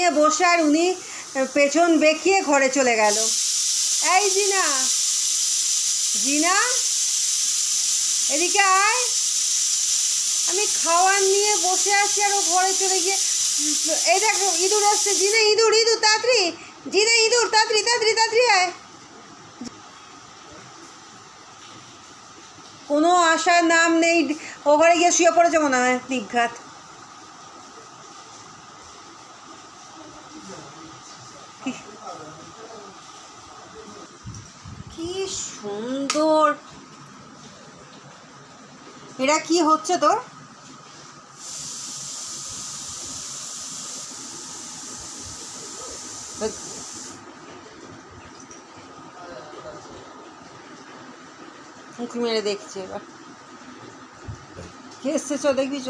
নিয়ে বসে আর উনি পেছন বেঁকিয়ে ঘরে চলে গেল। এই জিনা, জিনা এদিকে আয়, আমি খাওয়ার নিয়ে বসে আছি আর ও ঘরে চলে গিয়ে, এই দেখো ইঁদুর আসছে। জিনা ইঁদুর, ইঁদুর তাড়াতাড়ি, জিনা ইঁদুর তাড়াতাড়ি তাড়াতাড়ি তাড়াতাড়ি আয়। কোনো আসার নাম নেই, ও ঘরে গিয়ে শুয়ে পড়েছে মনে হয় নিঘাত। কি সুন্দর, এটা কি হচ্ছে তোর? মুখ মেরে দেখছে এবার কে এসছে, চ দেখবি চ।